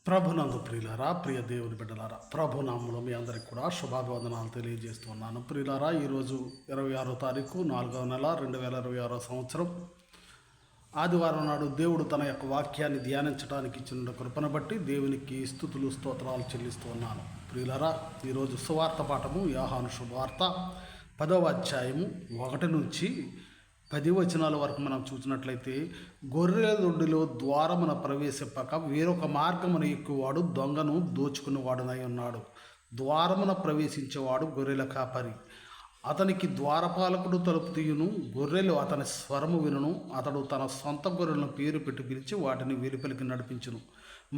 ప్రభునందు ప్రియులారా, ప్రియ దేవుని బిడ్డలారా, ప్రభునామంలో మీ అందరికి కూడా శుభాభివందనాలు తెలియజేస్తున్నాను. ప్రియులారా, ఈరోజు 26వ తారీఖు 4వ నెల 2026 సంవత్సరం ఆదివారం నాడు దేవుడు తన యొక్క వాక్యాన్ని ధ్యానించడానికి ఇచ్చిన కృపను బట్టి దేవునికి స్తుతులు స్తోత్రాలు చెల్లిస్తూ ఉన్నాను. ప్రియులారా, ఈరోజు సువార్త పాఠము యోహాను శుభవార్త 10వ అధ్యాయము 1 నుంచి 10 వచనాల వరకు మనం చూసినట్లయితే, గొర్రెల దొడ్డిలో ద్వారమున ప్రవేశింపక వేరొక మార్గమున ఎక్కువాడు దొంగను దోచుకునేవాడునై ఉన్నాడు. ద్వారమున ప్రవేశించేవాడు గొర్రెల కాపరి. అతనికి ద్వారపాలకుడు తలుపు తీయును, గొర్రెలు అతని స్వరము వినును. అతడు తన సొంత గొర్రెలను పేరు పెట్టి పిలిచి వాటిని వెలుపలికి నడిపించును.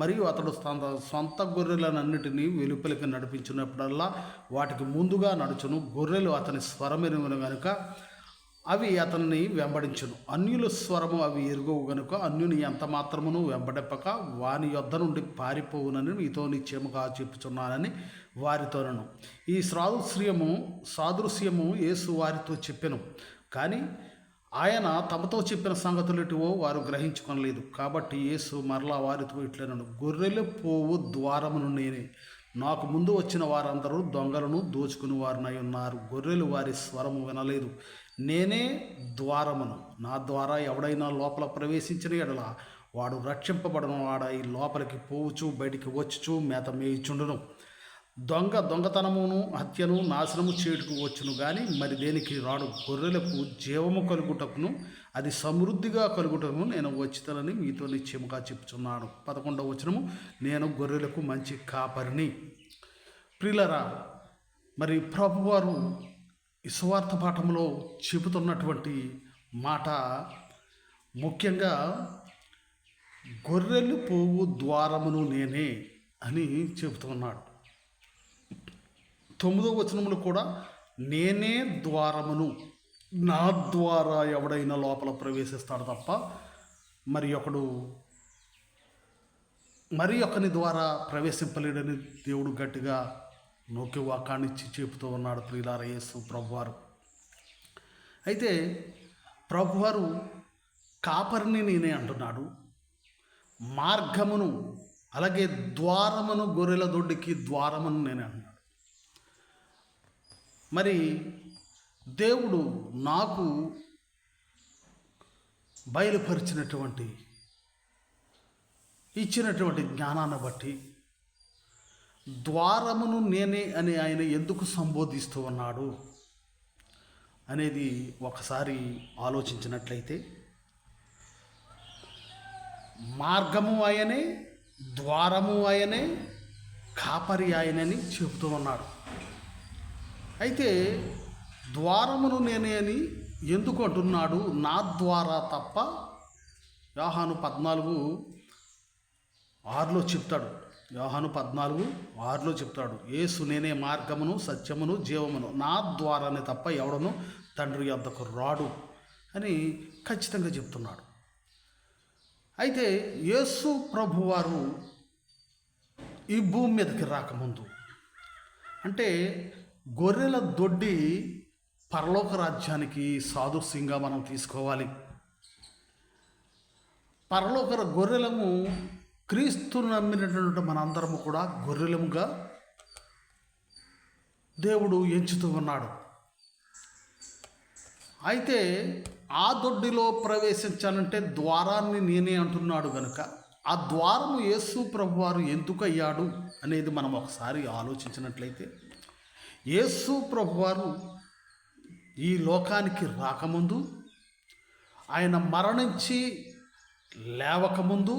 మరియు అతడు తన సొంత గొర్రెలనన్నిటినీ వెలుపలికి నడిపించినప్పుడల్లా వాటికి ముందుగా నడుచును. గొర్రెలు అతని స్వరమినును గనుక అవి అతన్ని వెంబడించును. అన్యుల స్వరము అవి ఎరుగవు గనుక అన్యుని ఎంత మాత్రమును వెంబడింపక వాని యొద్ద నుండి పారిపోవునని మీతో నిశ్చయముగా చెప్పుచున్నానని వారితోనను. ఈ సాదృశ్యము యేసు వారితో చెప్పెను, కానీ ఆయన తమతో చెప్పిన సంగతులెటివో వారు గ్రహించుకొనలేదు. కాబట్టి యేసు మరలా వారితో ఇట్లనను, గొర్రెలు పోవు ద్వారమును నేనే. నాకు ముందు వచ్చిన వారందరూ దొంగలను దోచుకుని వారినై ఉన్నారు. గొర్రెలు వారి స్వరము వినలేదు. నేనే ద్వారమును. నా ద్వారా ఎవడైనా లోపల ప్రవేశించిన ఎడల వాడు రక్షింపబడిన వాడై లోపలికి పోవచ్చు, బయటికి వచ్చుచు మేత మేయుచుండును. దొంగతనమును హత్యను నాశనము చేయుటకు వచ్చును, కానీ మరి దేనికి రాడు. గొర్రెలకు జీవము కలుగుటకును అది సమృద్ధిగా కలుగుటకును నేను వచ్చితనని మీతో నిశ్చయముగా చెప్పుచున్నాను. 11వ వచనము, నేను గొర్రెలకు మంచి కాపరిని. ప్రియులరా, మరి ప్రభువారు ఈ సువార్త పాఠంలో చెబుతున్నటువంటి మాట ముఖ్యంగా గొర్రెలు పోవు ద్వారమును నేనే అని చెబుతున్నాడు. 9వ వచనములు కూడా నేనే ద్వారమును, నా ద్వారా ఎవడైనా లోపల ప్రవేశిస్తాడు తప్ప మరి ఒకని ద్వారా ప్రవేశింపలేడని దేవుడు గట్టిగా నోకి వాకాన్నిచ్చి చెబుతూ ఉన్నాడు. ప్రియులారా, యేసు ప్రభువారు అయితే ప్రభువారు కాపరిని నేనే అంటున్నాడు. మార్గమును అలాగే ద్వారమును, గొర్రెల దొడ్డికి ద్వారమును నేనే అంటున్నాడు. మరి దేవుడు నాకు బయలుపరిచినటువంటి ఇచ్చినటువంటి జ్ఞానాన్ని బట్టి ద్వారమును నేనే అని ఆయన ఎందుకు సంబోధిస్తూ ఉన్నాడు అనేది ఒకసారి ఆలోచించినట్లయితే, మార్గము ఆయనే, ద్వారము ఆయనే, కాపరి ఆయనని చెబుతూ ఉన్నాడు. అయితే ద్వారమును నేనే అని ఎందుకు అంటున్నాడు? నా ద్వారా తప్ప. యోహాను 14:6 చెప్తాడు. యోహాను 14:6 చెప్తాడు, యేసు నేనే మార్గమును సత్యమును జీవమును, నా ద్వారానే తప్ప ఎవడను తండ్రి యొద్దకు రాడు అని ఖచ్చితంగా చెప్తున్నాడు. అయితే యేసు ప్రభువారు ఈ భూమి మీదకి రాకముందు, అంటే గొర్రెల దొడ్డి పరలోక రాజ్యానికి సాదృశ్యంగా మనం తీసుకోవాలి. పరలోక గొర్రెలము క్రీస్తును నమ్మినటువంటి మనందరము కూడా గొర్రెలముగా దేవుడు ఎంచుతూ ఉన్నాడు. అయితే ఆ దొడ్డిలో ప్రవేశించాలంటే ద్వారాన్ని నేనే అంటున్నాడు కనుక ఆ ద్వారము యేసు ప్రభువారు ఎందుకు అయ్యాడు అనేది మనం ఒకసారి ఆలోచించినట్లయితే, యేసు ప్రభువారు ఈ లోకానికి రాకముందు, ఆయన మరణించి లేవకముందు,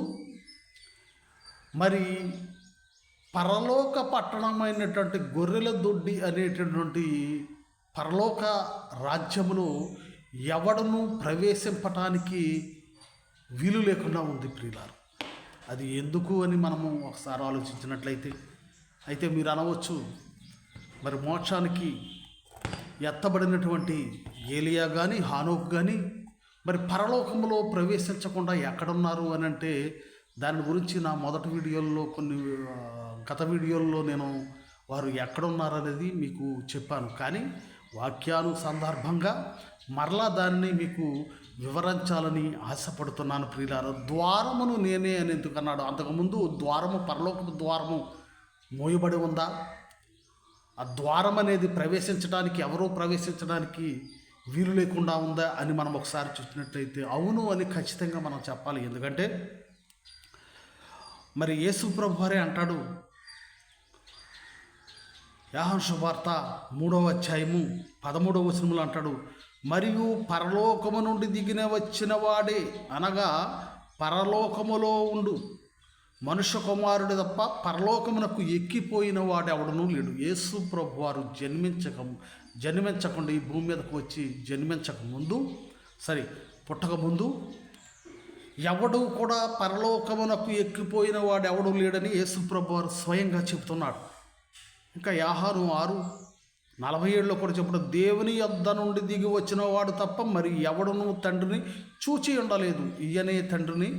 మరి పరలోక పట్టణమైనటువంటి గొర్రెల దొడ్డి అనేటటువంటి పరలోక రాజ్యములో ఎవడను ప్రవేశింపటానికి వీలు లేకుండా ఉంది. ప్రియులారు, అది ఎందుకు అని మనము ఒకసారి ఆలోచించినట్లయితే, అయితే మీరు అనవచ్చు, మరి మోక్షానికి ఎత్తబడినటువంటి ఏలియా కానీ హానోకు కానీ మరి పరలోకంలో ప్రవేశించకుండా ఎక్కడున్నారు అని అంటే, దాని గురించి నా మొదటి వీడియోల్లో గత వీడియోల్లో నేను వారు ఎక్కడున్నారనేది మీకు చెప్పాను. కానీ వాక్యాను సందర్భంగా మరలా దానిని మీకు వివరించాలని ఆశపడుతున్నాను ప్రియులారా. ద్వారమును నేనే అని ఎందుకన్నాడు? అంతకుముందు ద్వారము, పరలోకపు ద్వారము మోయబడి ఉందా? ఆ ద్వారం అనేది ఎవరూ ప్రవేశించడానికి వీలు లేకుండా ఉందా అని మనం ఒకసారి చూసినట్లయితే అవును అని ఖచ్చితంగా మనం చెప్పాలి. ఎందుకంటే మరి యేసు ప్రభు వారే అంటాడు, యోహాను సువార్త 3వ అధ్యాయము 13వ వచనములో అంటాడు, మరియు పరలోకము నుండి దిగిన వచ్చిన వాడే, అనగా పరలోకములో ఉండు మనుష్య కుమారుడు తప్ప పరలోకమునకు ఎక్కిపోయిన వాడు ఎవడనూ లేడు. యేసు ప్రభు వారు జన్మించకుండా ఈ భూమి మీదకు వచ్చి పుట్టక ముందు ఎవడు కూడా పరలోకమునకు ఎక్కిపోయిన వాడు ఎవడు లేడని యేసు ప్రభు వారు స్వయంగా చెబుతున్నాడు. ఇంకా యోహాను 6:47లో కూడా చెప్పడం, దేవుని యొద్ద నుండి దిగి వచ్చిన వాడు తప్ప మరి ఎవడును తండ్రిని చూచి ఉండలేదు, ఈయనే తండ్రిని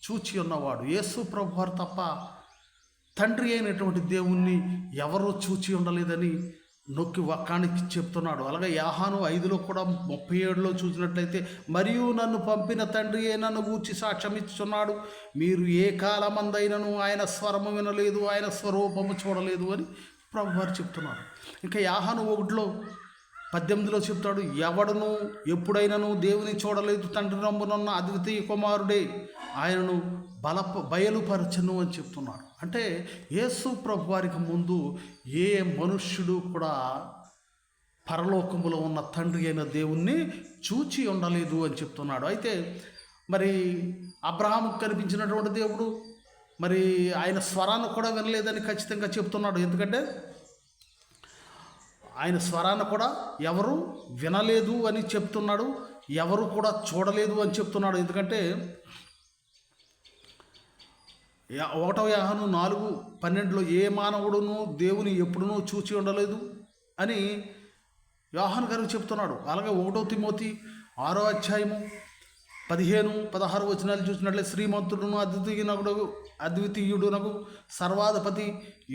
చూచి ఉన్నవాడు. యేసు ప్రభు వారు తప్ప తండ్రి అయినటువంటి దేవుణ్ణి ఎవరూ చూచి ఉండలేదని నొక్కి వక్కానికి చెప్తున్నాడు. అలాగే యోహాను 5లో కూడా 37లో చూసినట్లయితే, మరియు నన్ను పంపిన తండ్రియే నన్ను గూర్చి సాక్ష్యం ఇచ్చుచున్నాడు, మీరు ఏ కాలమందైనను ఆయన స్వరము వినలేదు, ఆయన స్వరూపము చూడలేదు అని ప్రభువారు చెప్తున్నాడు. ఇంకా యోహాను 1:18లో చెప్తాడు, ఎవడును ఎప్పుడైనాను దేవుని చూడలేదు, తండ్రి నమ్మునున్న అద్వితీయ కుమారుడే ఆయనను బయలుపరచను అని చెప్తున్నాడు. అంటే యేసు ప్రభు వారికి ముందు ఏ మనుష్యుడు కూడా పరలోకములో ఉన్న తండ్రి అయిన దేవుణ్ణి చూచి ఉండలేదు అని చెప్తున్నాడు. అయితే మరి అబ్రహాముకు కనిపించినటువంటి దేవుడు మరి ఆయన స్వరాన్ని కూడా వినలేదని ఖచ్చితంగా చెప్తున్నాడు. ఎందుకంటే ఆయన స్వరాన్ని కూడా ఎవరు వినలేదు అని చెప్తున్నాడు, ఎవరు కూడా చూడలేదు అని చెప్తున్నాడు. ఎందుకంటే 1 యోహాను 4:12లో ఏ మానవుడును దేవుని ఎప్పుడునూ చూచి ఉండలేదు అని యోహాను గారు చెప్తున్నాడు. అలాగే 1 తిమోతి 6వ అధ్యాయము 15-16 వచనాలు చూసినట్లే, శ్రీమంతుడును అద్వితీయుడునకు సర్వాధిపతి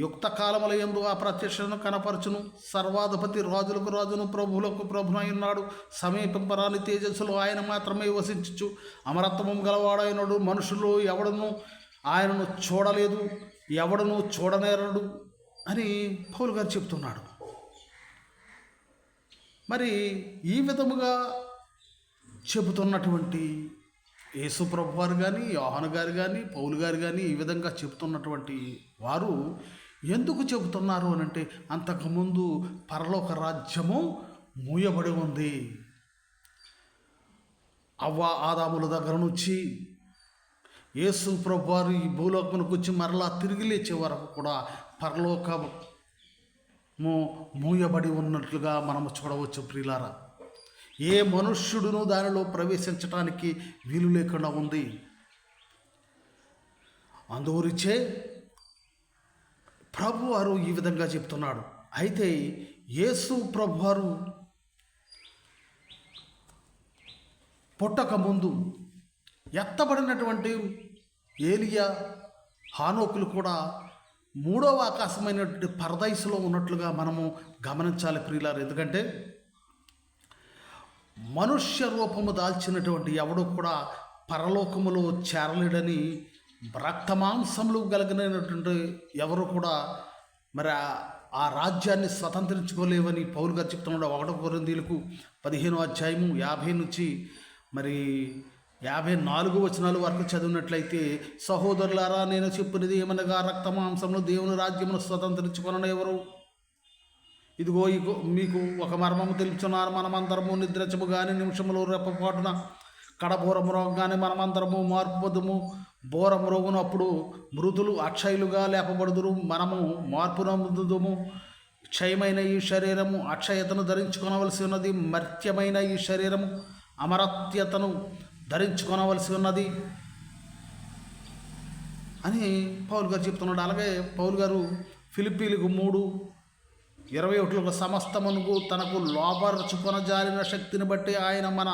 యుక్త కాలములయందు ఆ ప్రత్యక్షను కనపరచును, సర్వాధిపతి రాజులకు రాజును ప్రభువులకు ప్రభునై ఉన్నాడు, సమీపింపరాని తేజస్సులో ఆయన మాత్రమే వసించు, అమరత్వము గలవాడైనడు, మనుషులు ఎవడను ఆయనను చూడలేదు, ఎవడను చూడనేరడు అని పౌలు గారు చెప్తున్నాడు. మరి ఈ విధముగా చెబుతున్నటువంటి యేసు ప్రభు వారు కానీ, యోహాను గారు కానీ, పౌలు గారు కానీ ఈ విధంగా చెబుతున్నటువంటి వారు ఎందుకు చెబుతున్నారు అని అంటే, అంతకుముందు పరలోక రాజ్యము మూయబడి ఉంది. ఆదాముల దగ్గర నుంచి యేసు ప్రభు వారు ఈ భూలోకమునకు వచ్చి మరలా తిరిగి లేచే వరకు కూడా పరలోకము మూయబడి ఉన్నట్లుగా మనము చూడవచ్చు ప్రియులారా. ఏ మనుష్యుడును దానిలో ప్రవేశించడానికి వీలు లేకుండా ఉంది. అందుగురించే ప్రభువారు ఈ విధంగా చెప్తున్నాడు. అయితే యేసు ప్రభువారు పుట్టక ముందు ఎత్తబడినటువంటి ఏలియా, హానోకులు కూడా 3వ ఆకాశమైనటువంటి పరదైసులో ఉన్నట్లుగా మనము గమనించాలి ప్రియులారు. ఎందుకంటే మనుష్య రూపము దాల్చినటువంటి ఎవడు కూడా పరలోకములో చేరలేడని, రక్తమాంసములు కలిగినటువంటి ఎవరు కూడా మరి ఆ రాజ్యాన్ని స్వతంత్రించుకోలేవని పౌలు గారు చెప్తున్నాడు. 1 కొరింథీయులకు 15వ అధ్యాయము 50 నుంచి మరి 54 వచనాల వరకు చదివినట్లయితే, సహోదరులారా నేను చెప్పినది ఏమనగా, రక్తమాంసములు దేవుని రాజ్యమును స్వతంత్రించుకొనను ఎవరు? ఇదిగో మీకు ఒక మర్మము తెలుపుచున్నారు, మనమందరము నిద్రించము కానీ నిమిషములు రెప్పపాటున కడబోరము రోగానే మనమందరము మార్పు పొందుము. బోరం రోగునప్పుడు మృతులు అక్షయులుగా లేపబడుదురు, మనము మార్పు నొందుదుము. క్షయమైన ఈ శరీరము అక్షయతను ధరించుకొనవలసి ఉన్నది, మర్త్యమైన ఈ శరీరము అమరత్యతను ధరించుకొనవలసి ఉన్నది అని పౌలు గారు చెప్తున్నాడు. అలాగే పౌలు గారు ఫిలిప్పీలకు 3:21 సమస్తమునకు తనకు లోపరచుకొనజాలిన శక్తిని బట్టి ఆయన మన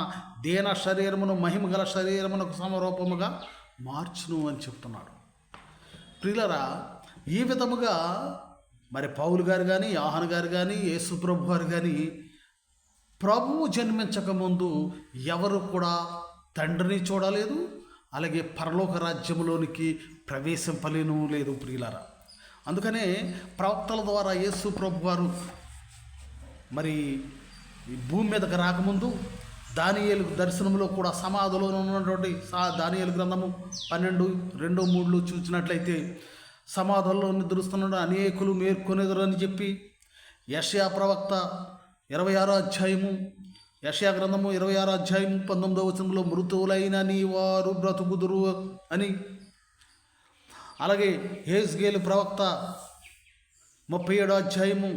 దేన శరీరమును మహిమగల శరీరమునకు సమరూపముగా మార్చును అని చెప్తున్నాడు. ప్రియులరా, ఈ విధముగా మరి పౌలు గారు కానీ, యోహాను గారు కానీ, యేసు ప్రభు గారు కానీ ప్రభువు జన్మించకముందు ఎవరు కూడా తండ్రిని చూడలేదు, అలాగే పరలోక రాజ్యంలోనికి ప్రవేశింపలేను లేదు ప్రియులారా. అందుకనే ప్రవక్తల ద్వారా యేసు ప్రభు వారు మరి ఈ భూమి మీదకి రాకముందు దానియేలు దర్శనంలో కూడా సమాధిలో ఉన్నటువంటి దానియేలు గ్రంథము 12:2-3 చూసినట్లయితే సమాధుల్లో నిద్రిస్తున్న అనేకులు మేల్కొనేదరని చెప్పి యెషయా ప్రవక్త 26వ అధ్యాయము, యెషయా గ్రంథము 26వ అధ్యాయము 19వ వచనంలో మృతువులైన నీ వారు బ్రతుకుదురు అని, అలాగే హెజ్కేలు ప్రవక్త 37వ అధ్యాయము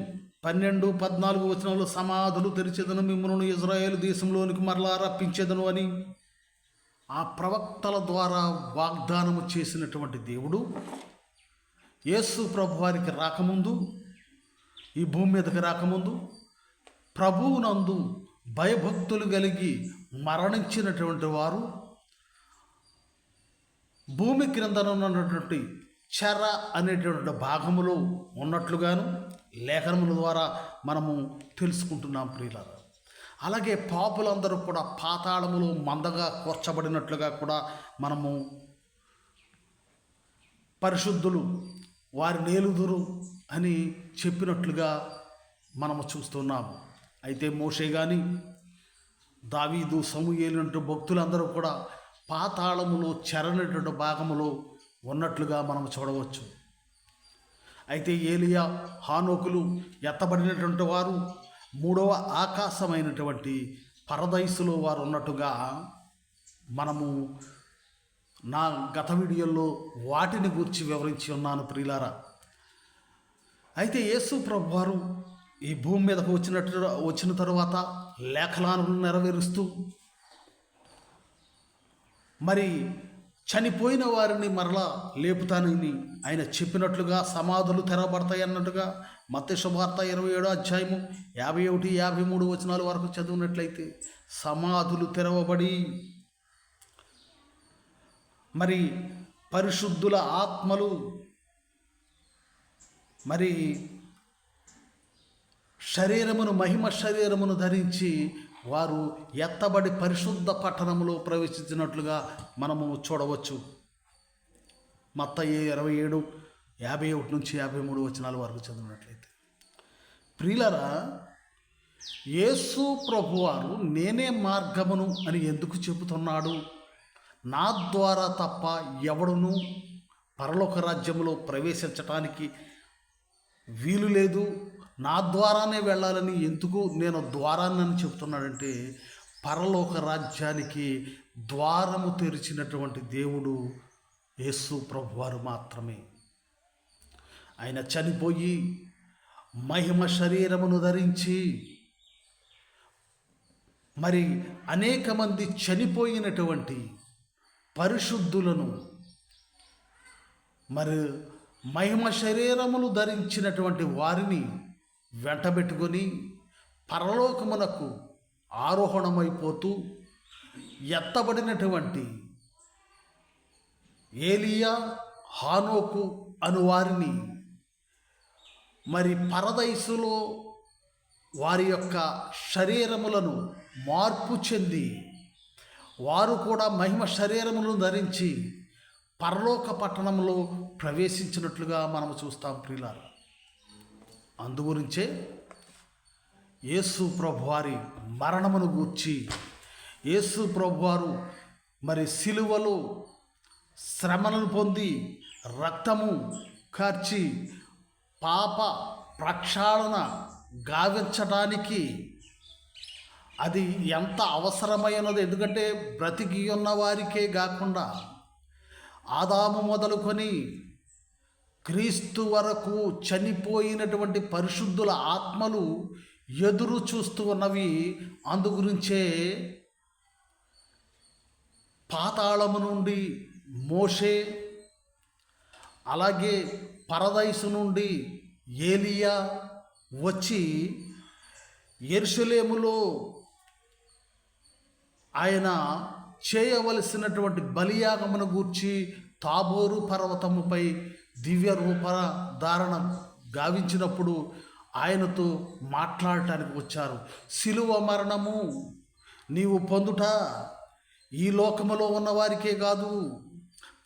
12-14 వచనంలో సమాధులు తెరిచేదను, మిమ్మల్ని ఇజ్రాయేలు దేశంలోనికి మరలా రప్పించేదను అని ఆ ప్రవక్తల ద్వారా వాగ్దానము చేసినటువంటి దేవుడు యేసు ప్రభు వారికి రాకముందు, ఈ భూమి మీదకి రాకముందు ప్రభువునందు భయభక్తులు కలిగి మరణించినటువంటి వారు భూమి క్రిందన ఉన్నటువంటి చెర అనేటువంటి భాగములో ఉన్నట్లుగాను లేఖనముల ద్వారా మనము తెలుసుకుంటున్నాం ప్రియులారా. అలాగే పాపులందరూ కూడా పాతాళములో మందగా కూర్చబడినట్లుగా కూడా మనము పరిశుద్ధులు వారి నేలుదురు అని చెప్పినట్లుగా మనము చూస్తున్నాము. అయితే మోషే కానీ దావీదు సమూయేలు వంటి భక్తులందరూ కూడా పాతాళములో చెరనటువంటి భాగములో ఉన్నట్లుగా మనం చూడవచ్చు. అయితే ఏలియా హానోకులు ఎత్తబడినటువంటి వారు 3వ ఆకాశమైనటువంటి పరదైసులో వారు ఉన్నట్టుగా మనము నా గత వీడియోలో వాటిని గురించి వివరించి ఉన్నాను ప్రియులారా. అయితే యేసు ప్రభు వారు ఈ భూమి మీదకు వచ్చిన తరువాత లేఖనాలను నెరవేరుస్తూ మరి చనిపోయిన వారిని మరలా లేపుతానని ఆయన చెప్పినట్లుగా సమాధులు తెరవబడతాయి అన్నట్టుగా మత్తయి శుభవార్త 27వ అధ్యాయము 51-53 వచనాల వరకు చదివినట్లయితే సమాధులు తెరవబడి మరి పరిశుద్ధుల ఆత్మలు మరి మహిమ శరీరమును ధరించి వారు ఎత్తబడి పరిశుద్ధ పట్టణంలో ప్రవేశించినట్లుగా మనము చూడవచ్చు. మత్తయి 27:51-53 వచనాల వరకు చదివినట్లయితే ప్రియులారా, యేసు ప్రభువారు నేనే మార్గమును అని ఎందుకు చెబుతున్నాడు? నా ద్వారా తప్ప ఎవడును పరలోక రాజ్యంలో ప్రవేశించటానికి వీలు లేదు, నా ద్వారానే వెళ్ళాలని ఎందుకు నేను ద్వారాన్ని అని చెప్తున్నాడంటే, పరలోక రాజ్యానికి ద్వారము తెరిచినటువంటి దేవుడు యేసు ప్రభువారు మాత్రమే. ఆయన చనిపోయి మహిమ శరీరమును ధరించి మరి అనేక మంది చనిపోయినటువంటి పరిశుద్ధులను మరి మహిమ శరీరములు ధరించినటువంటి వారిని వెంటబెట్టుకొని పరలోకమునకు ఆరోహణమైపోతూ ఎత్తబడినటువంటి ఏలియా హానోకు అను వారిని మరి పరదైసులో వారి యొక్క శరీరములను మార్పు చెంది వారు కూడా మహిమ శరీరములను ధరించి పరలోక పట్టణంలో ప్రవేశించినట్లుగా మనము చూస్తాం ప్రియులారా. అందుగురించే యేసు ప్రభువారి మరణమును గూర్చి యేసు ప్రభువారు మరి సిలువలో శ్రమలను పొంది రక్తము కార్చి పాప ప్రక్షాళన గావించడానికి అది ఎంత అవసరమైనది. ఎందుకంటే బ్రతికి ఉన్న వారికే కాకుండా ఆదాము మొదలుకొని క్రీస్తు వరకు చనిపోయినటువంటి పరిశుద్ధుల ఆత్మలు ఎదురు చూస్తూ ఉన్నవి. అందుగురించే పాతాళము నుండి మోషే, అలాగే పరదైసు నుండి ఏలియా వచ్చి యెరూషలేములో ఆయన చేయవలసినటువంటి బలియాగమును గూర్చి తాబోరు పర్వతముపై దివ్య రూప ధారణ గావించినప్పుడు ఆయనతో మాట్లాడటానికి వచ్చారు. సిలువ మరణము నీవు పొందుట ఈ లోకములో ఉన్న వారికే కాదు,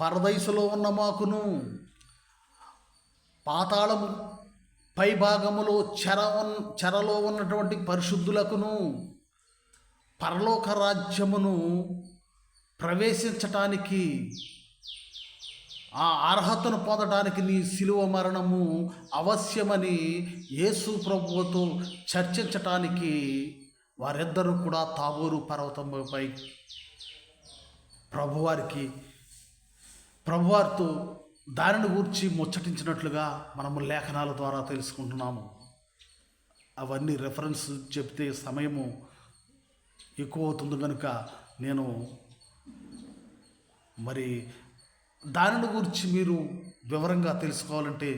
పరదైసులో ఉన్న మాకును, పాతాళము పైభాగములో చెరలో ఉన్నటువంటి పరిశుద్ధులకును పరలోక రాజ్యమును ప్రవేశించటానికి, ఆ అర్హతను పొందడానికి నీ శిలువ మరణము అవశ్యమని యేసు ప్రభువుతో చర్చించటానికి వారిద్దరూ కూడా తాబోరు పర్వతంపై ప్రభువారితో దానిని గూర్చి ముచ్చటించినట్లుగా మనము లేఖనాల ద్వారా తెలుసుకుంటున్నాము. అవన్నీ రెఫరెన్స్ చెప్తే సమయము ఎక్కువ అవుతుంది కనుక నేను మరి దానిని గురించి మీరు వివరంగా తెలుసుకోవాలంటే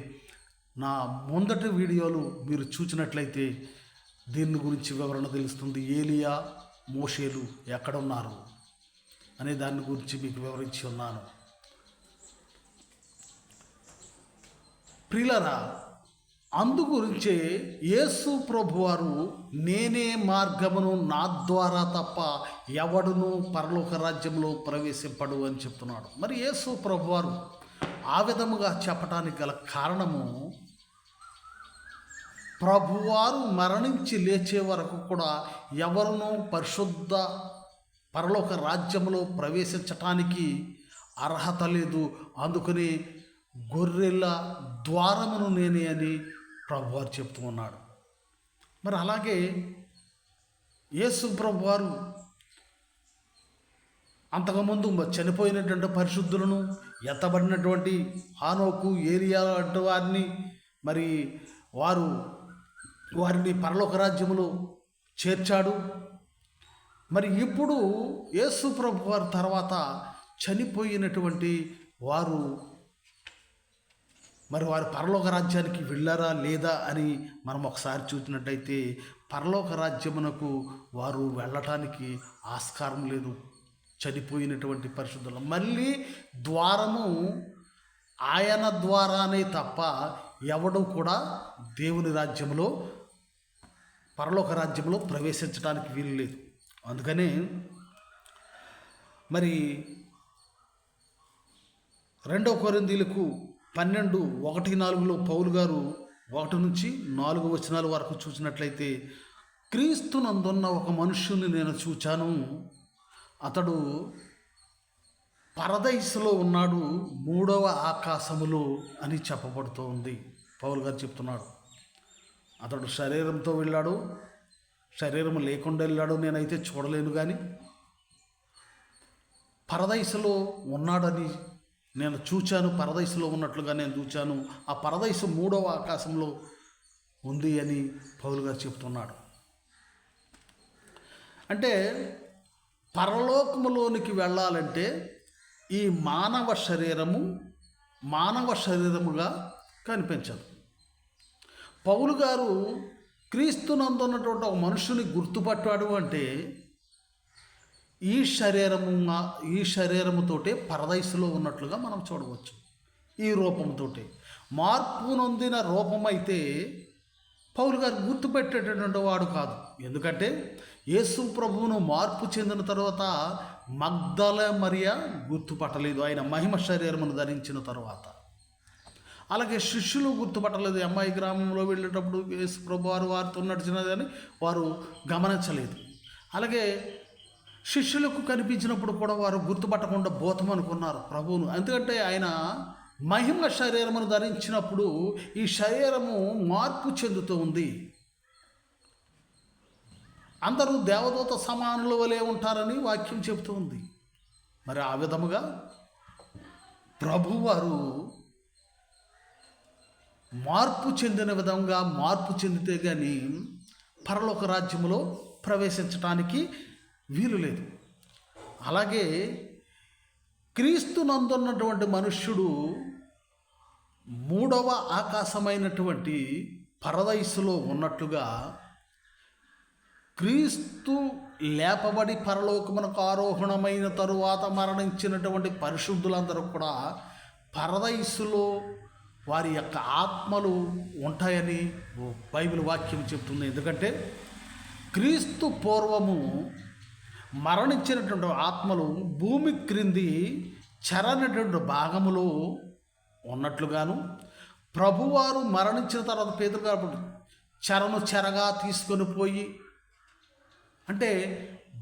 నా ముందటి వీడియోలు మీరు చూసినట్లయితే దీని గురించి వివరణ తెలుస్తుంది. ఏలియా, మోషేలు ఎక్కడున్నారు అనే దాని గురించి మీకు వివరించి ఉన్నాను. ప్రియులారా, అందుగురించే యేసు ప్రభువారు నేనే మార్గమును, నా ద్వారా తప్ప ఎవడును పరలోక రాజ్యంలో ప్రవేశింపడు అని చెప్తున్నాడు. మరి యేసు ప్రభువారు ఆ విధముగా చెప్పటానికి గల కారణము, ప్రభువారు మరణించి లేచే వరకు కూడా ఎవరునూ పరిశుద్ధ పరలోక రాజ్యంలో ప్రవేశించటానికి అర్హత లేదు. అందుకని గొర్రెల ద్వారమును నేనే అని ప్రభువారు చెప్తూ ఉన్నాడు. మరి అలాగే యేసు ప్రభువారు అంతకుముందు చనిపోయినటువంటి పరిశుద్ధులను, ఎత్తబడినటువంటి హానోకు, ఏలియా వంటి వారిని మరి వారిని పరలోక రాజ్యములో చేర్చాడు. మరి ఇప్పుడు యేసు ప్రభువారి తర్వాత చనిపోయినటువంటి వారు పరలోక రాజ్యానికి వెళ్ళారా లేదా అని మనం ఒకసారి చూసినట్టయితే పరలోక రాజ్యమునకు వారు వెళ్ళటానికి ఆస్కారం లేదు. చనిపోయినటువంటి పరిశుద్ధులు మళ్ళీ ద్వారము ఆయన ద్వారానే తప్ప ఎవడు కూడా దేవుని రాజ్యంలో, పరలోక రాజ్యంలో ప్రవేశించడానికి వీలు లేదు. అందుకనే మరి 2 కొరింథీయులకు 12:1-4 పౌలు గారు 1 నుంచి 4 వచనాల వరకు చూసినట్లయితే, క్రీస్తునందున్న ఒక మనుష్యుని నేను చూచాను, అతడు పరదైసులో ఉన్నాడు, 3వ ఆకాశములో అని చెప్పబడుతూ ఉంది. పౌలు గారు చెప్తున్నాడు, అతడు శరీరంతో వెళ్ళాడు, శరీరం లేకుండా వెళ్ళాడు నేనైతే చూడలేను, కానీ పరదైసులో ఉన్నాడని నేను చూచాను, పరదైసులో ఉన్నట్లుగా నేను చూచాను. ఆ పరదైసు 3వ ఆకాశంలో ఉంది అని పౌలు గారు చెప్తున్నాడు. అంటే పరలోకములోనికి వెళ్ళాలంటే ఈ మానవ శరీరముగా కనిపించదు. పౌలు గారు క్రీస్తునందున్నటువంటి ఒక మనుషుని గుర్తుపట్టాడు అంటే ఈ శరీరముతోటే పరదైసులో ఉన్నట్లుగా మనం చూడవచ్చు. ఈ రూపంతోటే మార్పు నొందిన రూపమైతే పౌలు గారు గుర్తుపెట్టేటటువంటి వాడు కాదు. ఎందుకంటే యేసు ప్రభువును మార్పు చెందిన తర్వాత మగ్దల మరియా గుర్తుపట్టలేదు, ఆయన మహిమ శరీరమును ధరించిన తర్వాత. అలాగే శిష్యులు గుర్తుపట్టలేదు. అమ్మాయి గ్రామంలో వెళ్ళేటప్పుడు యేసు ప్రభు వారితో నడిచినదని వారు గమనించలేదు. అలాగే శిష్యులకు కనిపించినప్పుడు కూడా వారు గుర్తుపట్టకుండా భూతం అనుకున్నారు ప్రభువును. ఎందుకంటే ఆయన మహిమ శరీరమును ధరించినప్పుడు ఈ శరీరము మార్పు చెందుతూ ఉంది. అందరూ దేవదూత సమానుల వలె ఉంటారని వాక్యం చెబుతూ ఉంది. మరి ఆ విధముగా ప్రభువారు మార్పు చెందిన విధంగా మార్పు చెందితే కానీ పరలోక రాజ్యములో ప్రవేశించటానికి వీలు లేదు. అలాగే క్రీస్తునందున్నటువంటి మనుష్యుడు 3వ ఆకాశమైనటువంటి పరదైసులో ఉన్నట్లుగా క్రీస్తు లేపబడి పరలోకమునకు ఆరోహణమైన తరువాత మరణించినటువంటి పరిశుద్ధులందరూ కూడా పరదైసులో వారి యొక్క ఆత్మలు ఉంటాయని బైబిల్ వాక్యం చెప్తుంది. ఎందుకంటే క్రీస్తు పూర్వము మరణించినటువంటి ఆత్మలు భూమి క్రింది చెరనటువంటి భాగములో ఉన్నట్లుగాను, ప్రభువారు మరణించిన తర్వాత పేతురు గారు చెరగా తీసుకొని పోయి, అంటే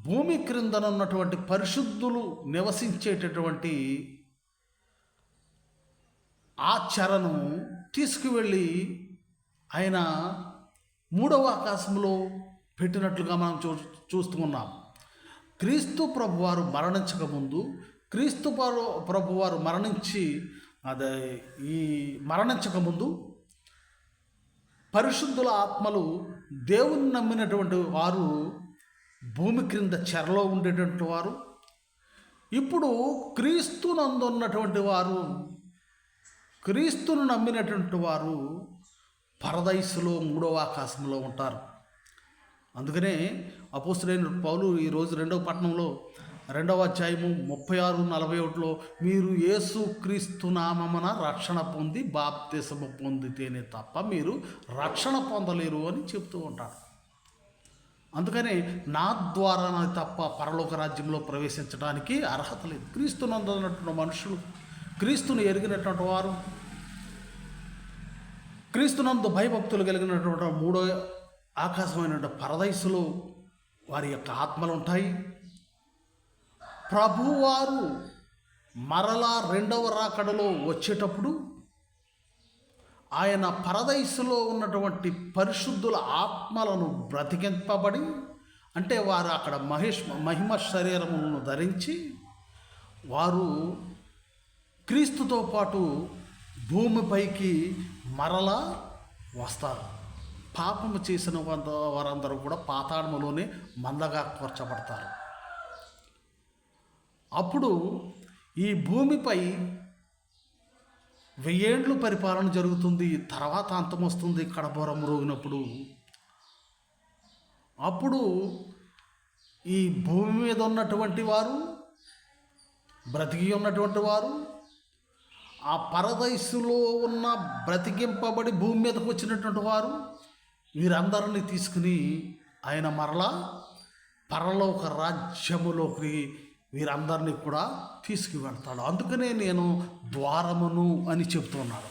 భూమి క్రిందన ఉన్నటువంటి పరిశుద్ధులు నివసించేటటువంటి ఆ చెరను తీసుకువెళ్ళి ఆయన మూడవ ఆకాశంలో పెట్టినట్లుగా మనం చూస్తూ ఉన్నాం. క్రీస్తు ప్రభువారు మరణించకముందు, క్రీస్తు ప్రభువారు మరణించకముందు పరిశుద్ధుల ఆత్మలు దేవుని నమ్మినటువంటి వారు భూమి క్రింద చెరలో ఉండేటువంటి వారు. ఇప్పుడు క్రీస్తునందు ఉన్నటువంటి వారు, క్రీస్తును నమ్మినటువంటి వారు పరదైసులో మూడవ ఆకాశంలో ఉంటారు. అందుకనే అపోస్తలుడైన పౌలు ఈరోజు 2వ పట్టణంలో 2వ అధ్యాయము 36-41లో మీరు యేసు క్రీస్తు నామమున రక్షణ పొంది బాప్తిసము పొందితేనే తప్ప మీరు రక్షణ పొందలేరు అని చెప్తూ ఉంటాడు. అందుకని నా ద్వారా తప్ప పరలోక రాజ్యంలో ప్రవేశించడానికి అర్హత లేదు. క్రీస్తునందు ఉన్నటువంటి మనుషులు, క్రీస్తును ఎరిగినటువంటి వారు, క్రీస్తునందు భయభక్తులు కలిగినటువంటి మూడో ఆకాశమైన పరదైసులో వారి యొక్క ఆత్మలు ఉంటాయి. ప్రభువారు మరలా రెండవ రాకడలో వచ్చేటప్పుడు ఆయన పరదైసులో ఉన్నటువంటి పరిశుద్ధుల ఆత్మలను బ్రతికింపబడి, అంటే వారు అక్కడ మహిమ శరీరములను ధరించి వారు క్రీస్తుతో పాటు భూమిపైకి మరలా వస్తారు. పాపము చేసిన వారందరూ కూడా పాతాళములోనే మందగా కూర్చబడతారు. అప్పుడు ఈ భూమిపై 1000 ఏండ్లు పరిపాలన జరుగుతుంది. తర్వాత అంతం వస్తుంది కడబోర మ్రోగినప్పుడు. అప్పుడు ఈ భూమి మీద ఉన్నటువంటి వారు, బ్రతికి ఉన్నటువంటి వారు, ఆ పరదైసులో ఉన్న బ్రతికింపబడి భూమి మీదకు వచ్చినటువంటి వారు, వీరందరినీ తీసుకుని ఆయన మరలా పరలోక రాజ్యములోకి వీరందరినీ కూడా తీసుకువెళ్తాడు. అందుకనే నేను ద్వారమును అని చెప్తున్నాడు.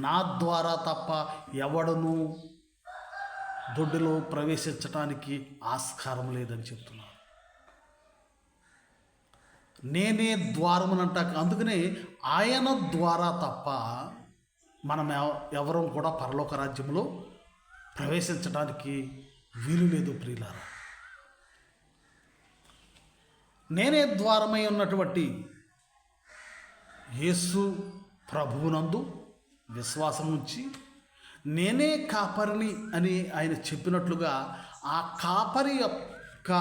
నా ద్వారా తప్ప ఎవడను దొడ్డిలో ప్రవేశించడానికి ఆస్కారం లేదని చెప్తున్నాడు. నేనే ద్వారమునంట. అందుకనే ఆయన ద్వారా తప్ప మనం ఎవరం కూడా పరలోక రాజ్యంలో ప్రవేశించడానికి వీలు లేదు ప్రియులారా. నేనే ద్వారమై ఉన్నటువంటి యేసు ప్రభువునందు విశ్వాసం ఉంచి నేనే కాపరిని అని ఆయన చెప్పినట్లుగా ఆ కాపరి యొక్క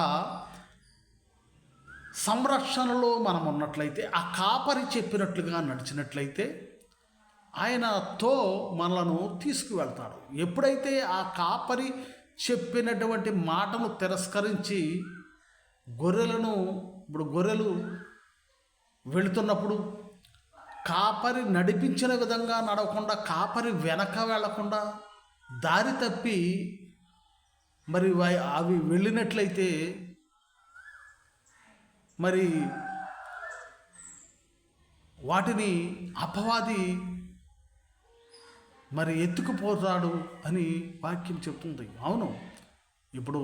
సంరక్షణలో మనం ఉన్నట్లయితే, ఆ కాపరి చెప్పినట్లుగా నడిచినట్లయితే ఆయనతో మనలను తీసుకువెళ్తాడు. ఎప్పుడైతే ఆ కాపరి చెప్పినటువంటి మాటను తిరస్కరించి గొర్రెలు వెళుతున్నప్పుడు కాపరి నడిపించిన విధంగా నడవకుండా, కాపరి వెనక వెళ్లకుండా దారి తప్పి మరి అవి వెళ్ళినట్లయితే మరి వాటిని అపవాది మరి ఎత్తుకుపోతాడు అని వాక్యం చెప్తుంది. అవును, ఇప్పుడు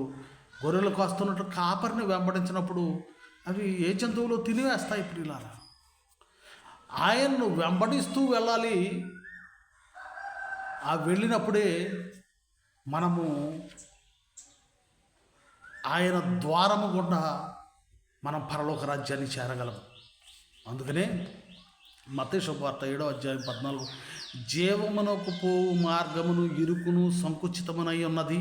గొర్రెలు కాస్తున్నట్టు కాపరిని వెంబడించినప్పుడు అవి ఏ జంతువులు తినివేస్తాయి ప్రియులారా. ఆయన్ను వెంబడిస్తూ వెళ్ళాలి. ఆ వెళ్ళినప్పుడే మనము ఆయన ద్వారము గుండా మనం పరలోక రాజ్యాన్ని చేరగలం. అందుకనే మత్తయి శుభవార్త 7వ అధ్యాయం 14 జీవమునకు పోవు మార్గమును ఇరుకును సంకుచితమునై ఉన్నది.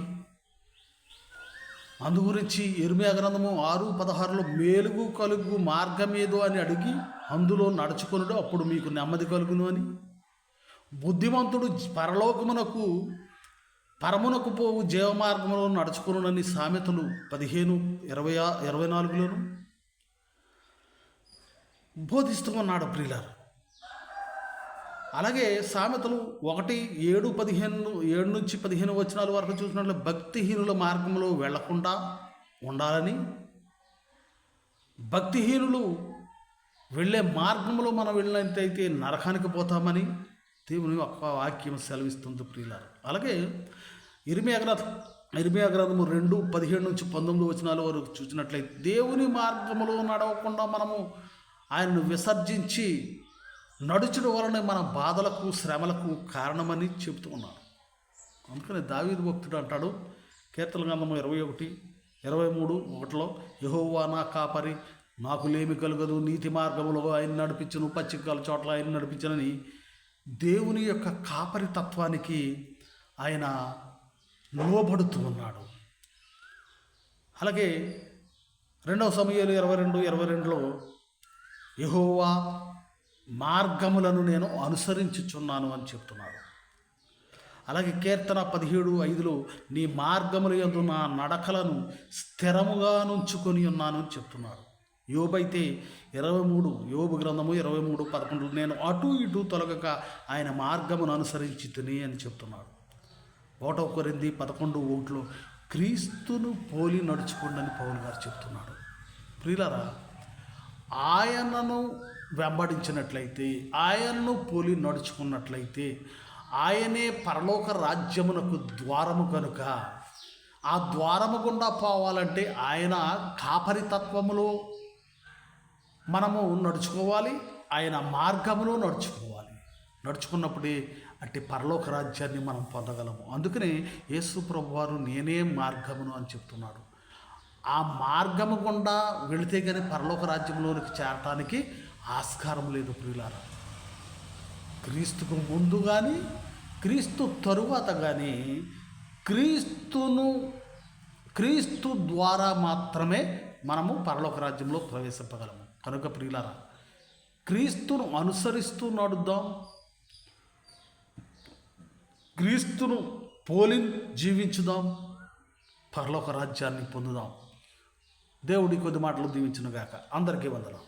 అందు గురించి ఇర్మియా గ్రంథము 6:16లో మేలుగు కలుగు మార్గమేదో అని అడిగి అందులో నడుచుకొనుడు అప్పుడు మీకు నెమ్మది కలుగును అని. బుద్ధిమంతుడు పరమునకు పోవు జీవమార్గములో నడుచుకొనునని సామెతలు 15:24లోను బోధిస్తూ ఉన్నాడు ప్రియులారు. అలాగే సామెతలు 1:7 నుంచి 15 వచనాల వరకు చూసినట్లు భక్తిహీనుల మార్గంలో వెళ్లకుండా ఉండాలని, భక్తిహీనులు వెళ్ళే మార్గంలో మనం వెళ్ళినట్టయితే నరకానికి పోతామని దేవుని ఒక వాక్యం సెలవిస్తుంది ప్రియులారా. అలాగే ఇర్మియా గ్రంథము 2:17-19 వరకు చూసినట్లయితే దేవుని మార్గములో నడవకుండా మనము ఆయనను విసర్జించి నడుచడం వలన మన బాధలకు శ్రమలకు కారణమని చెబుతూ ఉన్నారు. అందుకని దావీదు భక్తుడు అంటాడు కీర్తన గ్రంథము 21:23 యెహోవా నా కాపరి, నాకు లేమి కలుగదు, నీతి మార్గములో ఆయన నడిపించను, పచ్చికల చోట్ల ఆయన నడిపించనని దేవుని యొక్క కాపరి తత్వానికి ఆయన లోబడుతూ ఉన్నాడు. అలాగే 2 సమూయేలు 22:22 యెహోవా మార్గములను నేను అనుసరించుచున్నాను అని చెప్తున్నాడు. అలాగే కీర్తన 17:5 నీ మార్గముల యందు నా నడకలను స్థిరముగా నుంచుకొని ఉన్నాను అని చెప్తున్నాడు. యోబైతే యోబు గ్రంథము 23:11 నేను అటు ఇటు తొలగక ఆయన మార్గమును అనుసరించి తిని అని చెప్తున్నాడు. 1 కొరింథీ 11:1 క్రీస్తును పోలి నడుచుకోండి అని పౌలు గారు చెప్తున్నాడు. ప్రియులారా, ఆయనను వెంబడించినట్లయితే, ఆయనను పోలి నడుచుకున్నట్లయితే ఆయనే పరలోక రాజ్యమునకు ద్వారము కనుక ఆ ద్వారము గుండా పోవాలంటే ఆయన కాపరితత్వములో మనము నడుచుకోవాలి, ఆయన మార్గములో నడుచుకోవాలి. నడుచుకున్నప్పుడే అంటే పరలోక రాజ్యాన్ని మనం పొందగలము. అందుకనే యేసు ప్రభువారు నేనే మార్గమును అని చెప్తున్నాడు. ఆ మార్గము గుండా వెళితే కానీ పరలోక రాజ్యంలోనికి చేరటానికి ఆస్కారం లేదు ప్రియులారా. క్రీస్తుకు ముందు కానీ క్రీస్తు తరువాత కానీ క్రీస్తు ద్వారా మాత్రమే మనము పరలోక రాజ్యంలో ప్రవేశింపగలము. కనుక ప్రియులారా, క్రీస్తును అనుసరిస్తూ నడుద్దాం, క్రీస్తును పోలి జీవించుదాం, పరలోక రాజ్యాన్ని పొందుదాం. దేవుడి కొద్ది మాటలు దీవించునుగాక. అందరికీ వందనాలు.